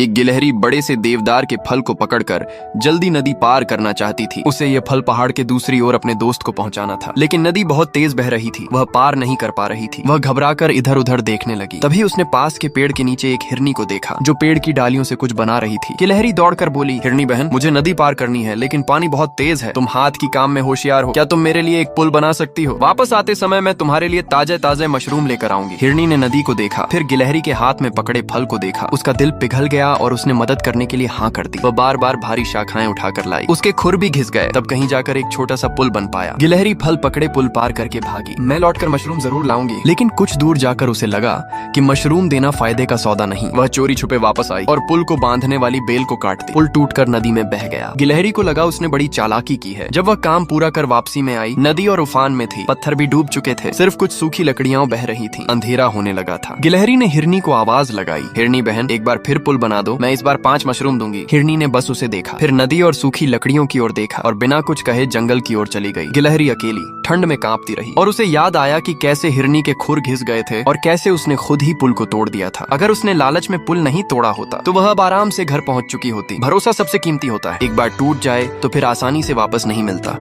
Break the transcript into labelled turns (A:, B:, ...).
A: एक गिलहरी बड़े से देवदार के फल को पकड़कर जल्दी नदी पार करना चाहती थी। उसे यह फल पहाड़ के दूसरी ओर अपने दोस्त को पहुंचाना था, लेकिन नदी बहुत तेज बह रही थी। वह पार नहीं कर पा रही थी। वह घबराकर इधर उधर देखने लगी। तभी उसने पास के पेड़ के नीचे एक हिरनी को देखा जो पेड़ की डालियों से कुछ बना रही थी। गिलहरी दौड़कर बोली, हिरनी बहन, मुझे नदी पार करनी है, लेकिन पानी बहुत तेज है। तुम हाथ की काम में होशियार हो, क्या तुम मेरे लिए एक पुल बना सकती हो? वापस आते समय मैं तुम्हारे लिए ताजे ताजे मशरूम लेकर आऊंगी। हिरनी ने नदी को देखा, फिर गिलहरी के हाथ में पकड़े फल को देखा। उसका दिल पिघल गया और उसने मदद करने के लिए हाँ कर दी। वह बार बार भारी शाखाएं उठाकर लाई। उसके खुर भी घिस गए। तब कहीं जाकर एक छोटा सा पुल बन पाया। गिलहरी फल पकड़े पुल पार करके भागी। मैं लौटकर मशरूम जरूर लाऊंगी। लेकिन कुछ दूर जाकर उसे लगा कि मशरूम देना फायदे का सौदा नहीं। वह चोरी छुपे वापस आई और पुल को बांधने वाली बेल को काट दी। पुल टूटकर नदी में बह गया। गिलहरी को लगा उसने बड़ी चालाकी की है। जब वह काम पूरा कर वापसी में आई, नदी और उफान में थी। पत्थर भी डूब चुके थे, सिर्फ कुछ सूखी लकड़ियां बह रही थी। अंधेरा होने लगा था। गिलहरी ने हिरनी को आवाज लगाई, हिरनी बहन, एक बार फिर पुल बना दो। मैं इस बार 5 मशरूम दूंगी। हिरनी ने बस उसे देखा, फिर नदी और सूखी लकड़ियों की ओर देखा और बिना कुछ कहे जंगल की ओर चली गई। गिलहरी अकेली ठंड में कांपती रही और उसे याद आया कि कैसे हिरनी के खुर घिस गए थे और कैसे उसने खुद ही पुल को तोड़ दिया था। अगर उसने लालच में पुल नहीं तोड़ा होता तो वह अब आराम से घर पहुंच चुकी होती। भरोसा सबसे कीमती होता है, एक बार टूट जाए तो फिर आसानी से वापस नहीं मिलता।